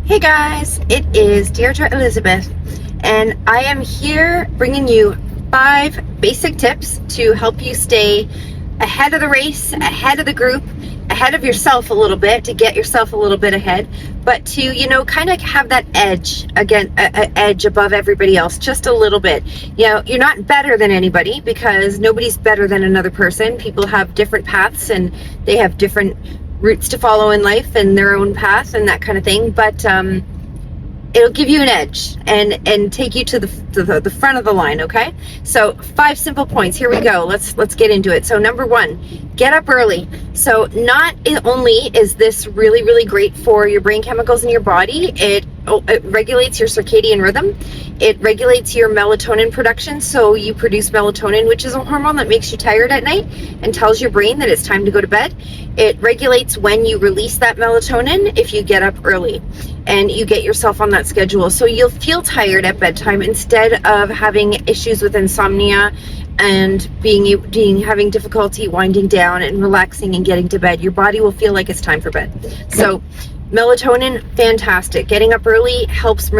Hey guys, it is Deirdre Elizabeth, and I am here bringing you 5 basic tips to help you stay ahead of the race, ahead of the group, ahead of yourself a little bit, to get yourself a little bit ahead, but to, kind of have that edge again, edge above everybody else, just a little bit. You're not better than anybody because nobody's better than another person. People have different paths and they have different routes to follow in life and their own path and that kind of thing, but it'll give you an edge and take you to the front of the line. Okay, so 5 simple points. Here we go. Let's get into it. So number 1, get up early. So not only is this really great for your brain chemicals in your body, it regulates your circadian rhythm. It regulates your melatonin production. So you produce melatonin, which is a hormone that makes you tired at night and tells your brain that it's time to go to bed. It regulates when you release that melatonin if you get up early and you get yourself on that schedule. So you'll feel tired at bedtime instead of having issues with insomnia and having difficulty winding down and relaxing and getting to bed. Your body will feel like it's time for bed. So melatonin, fantastic. Getting up early helps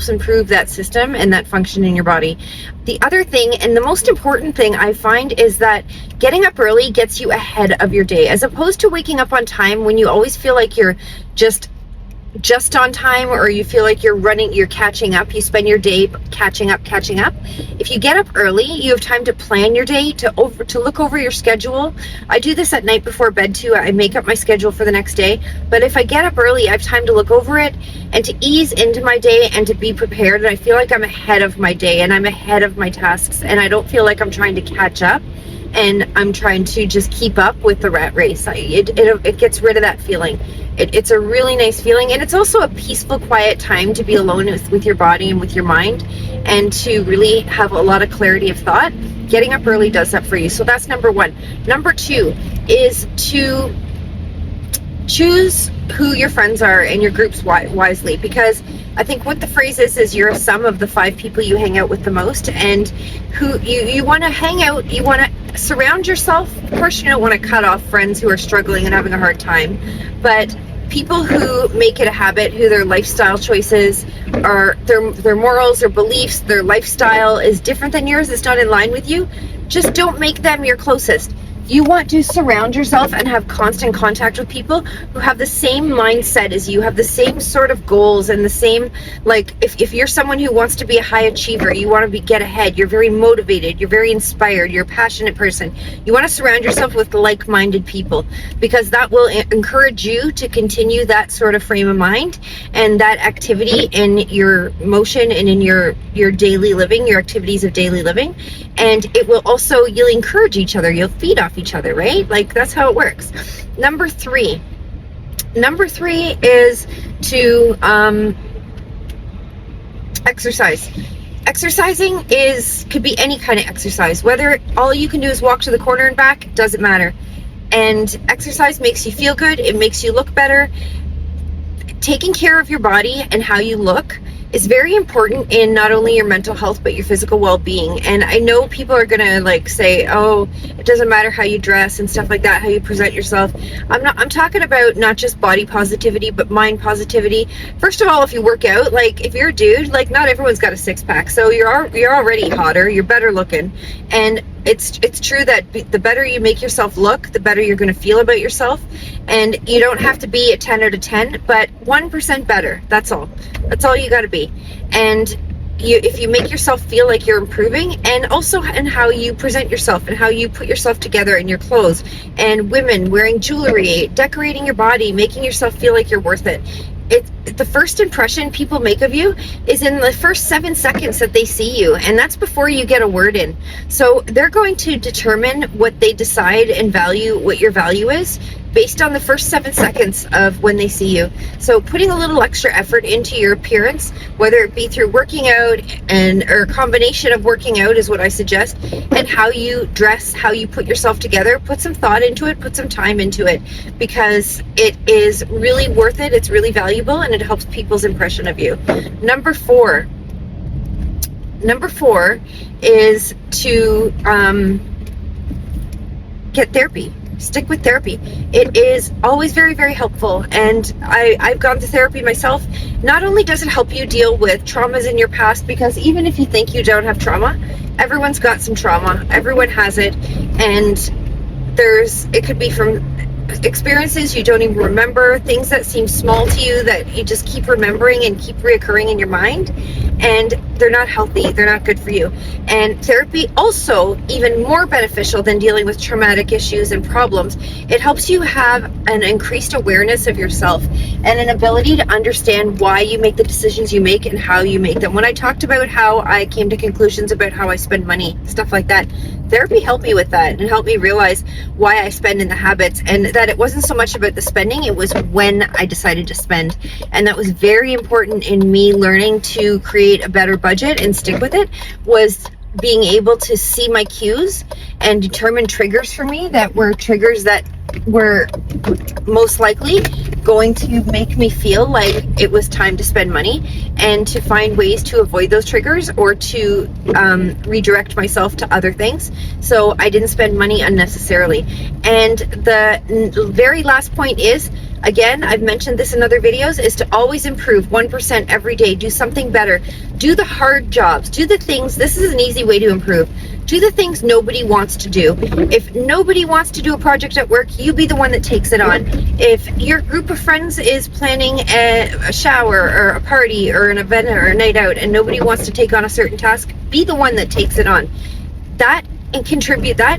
improve that system and that function in your body. The other thing, and the most important thing I find, is that getting up early gets you ahead of your day, as opposed to waking up on time when you always feel like you're just on time, or you feel like you're catching up. You spend your day catching up. If you get up early, you have time to plan your day, to look over your schedule. I do this at night before bed too. I make up my schedule for the next day, but if I get up early, I have time to look over it and to ease into my day and to be prepared, and I feel like I'm ahead of my day and I'm ahead of my tasks, and I don't feel like I'm trying to catch up and I'm trying to just keep up with the rat race. It gets rid of that feeling. It's a really nice feeling, and it's also a peaceful, quiet time to be alone with your body and with your mind, and to really have a lot of clarity of thought. Getting up early does that for you. So that's number 1. Number 2 is to choose who your friends are and your groups wisely, because I think what the phrase is you're a sum of the 5 people you hang out with the most, and who you want to hang out, you want to surround yourself. Of course, you don't want to cut off friends who are struggling and having a hard time, but people who make it a habit, who their lifestyle choices are, their morals, their beliefs, their lifestyle is different than yours, it's not in line with you, just don't make them your closest. You want to surround yourself and have constant contact with people who have the same mindset as you, have the same sort of goals, and the same, like, if you're someone who wants to be a high achiever, you want to get ahead, you're very motivated, you're very inspired, you're a passionate person, you want to surround yourself with like-minded people, because that will encourage you to continue that sort of frame of mind and that activity in your motion and in your daily living, your activities of daily living. And it will also, you'll encourage each other, you'll feed off each other, right? Like, that's how it works. Number 3 is to exercise. Exercising could be any kind of exercise, whether all you can do is walk to the corner and back, doesn't matter. And exercise makes you feel good, it makes you look better. Taking care of your body and how you look is very important in not only your mental health but your physical well-being. And I know people are gonna say, oh, it doesn't matter how you dress and stuff like that, how you present yourself. I'm talking about not just body positivity but mind positivity. First of all, if you work out, if you're a dude, not everyone's got a 6-pack, so you're already hotter, you're better looking. And it's true that the better you make yourself look, the better you're going to feel about yourself. And you don't have to be a 10 out of 10, but 1% better. That's all you got to be. And if you make yourself feel like you're improving, and also in how you present yourself and how you put yourself together in your clothes, and women wearing jewelry, decorating your body, making yourself feel like you're worth it. The first impression people make of you is in the first 7 seconds that they see you, and that's before you get a word in. So they're going to determine what they decide and value, what your value is, based on the first 7 seconds of when they see you. So putting a little extra effort into your appearance, whether it be through working out or a combination of working out is what I suggest, and how you dress, how you put yourself together, put some thought into it, put some time into it, because it is really worth it, it's really valuable, and it helps people's impression of you. Number four is to get therapy. stick with therapy. It is always very, very helpful. And I've gone to therapy myself. Not only does it help you deal with traumas in your past, because even if you think you don't have trauma, everyone's got some trauma. Everyone has it. And it could be from experiences you don't even remember, things that seem small to you that you just keep remembering and keep reoccurring in your mind, and they're not healthy, they're not good for you. And therapy also, even more beneficial than dealing with traumatic issues and problems, it helps you have an increased awareness of yourself and an ability to understand why you make the decisions you make and how you make them. When I talked about how I came to conclusions about how I spend money, stuff like that, therapy helped me with that and helped me realize why I spend in the habits, and that it wasn't so much about the spending, it was when I decided to spend. And that was very important in me learning to create a better budget and stick with it, was being able to see my cues and determine triggers for me that were triggers that were most likely going to make me feel like it was time to spend money, and to find ways to avoid those triggers or to redirect myself to other things so I didn't spend money unnecessarily. And the very last point is, again, I've mentioned this in other videos, is to always improve 1% every day. Do something better. Do the hard jobs. Do the things, this is an easy way to improve. Do the things nobody wants to do. If nobody wants to do a project at work, you be the one that takes it on. If your group of friends is planning a shower or a party or an event or a night out and nobody wants to take on a certain task, be the one that takes it on. That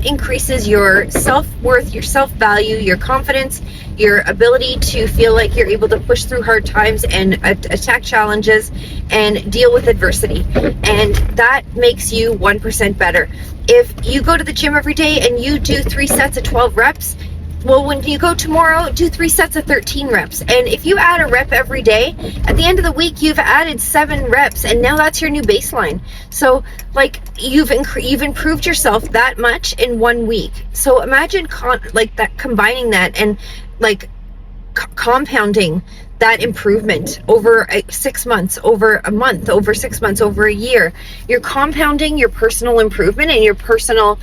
increases your self-worth, your self-value, your confidence, your ability to feel like you're able to push through hard times and attack challenges and deal with adversity. And that makes you 1% better. If you go to the gym every day and you do 3 sets of 12 reps, well, when you go tomorrow, do 3 sets of 13 reps. And if you add a rep every day, at the end of the week, you've added 7 reps, and now that's your new baseline. So, like, you've improved yourself that much in 1 week. So imagine combining that and compounding that improvement over 6 months, over a month, over 6 months, over a year. You're compounding your personal improvement and your personal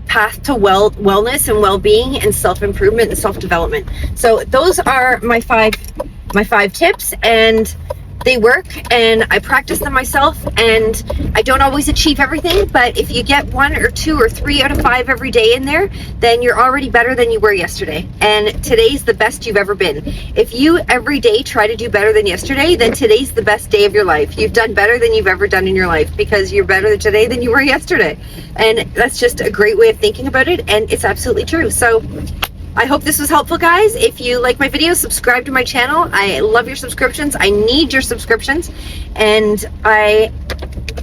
path to wellness and well-being and self-improvement and self-development. So those are my five tips, and they work, and I practice them myself, and I don't always achieve everything, but if you get 1 or 2 or 3 out of 5 every day in there, then you're already better than you were yesterday, and today's the best you've ever been. If you every day try to do better than yesterday, then today's the best day of your life. You've done better than you've ever done in your life, because you're better today than you were yesterday. And that's just a great way of thinking about it, and it's absolutely true. So I hope this was helpful, guys. If you like my videos, subscribe to my channel. I love your subscriptions. I need your subscriptions, and I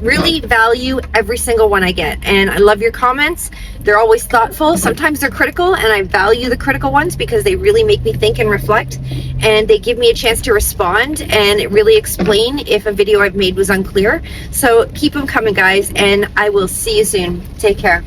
really value every single one I get. And I love your comments. They're always thoughtful. Sometimes they're critical, and I value the critical ones because they really make me think and reflect, and they give me a chance to respond and really explain if a video I've made was unclear. So keep them coming, guys, and I will see you soon. Take care.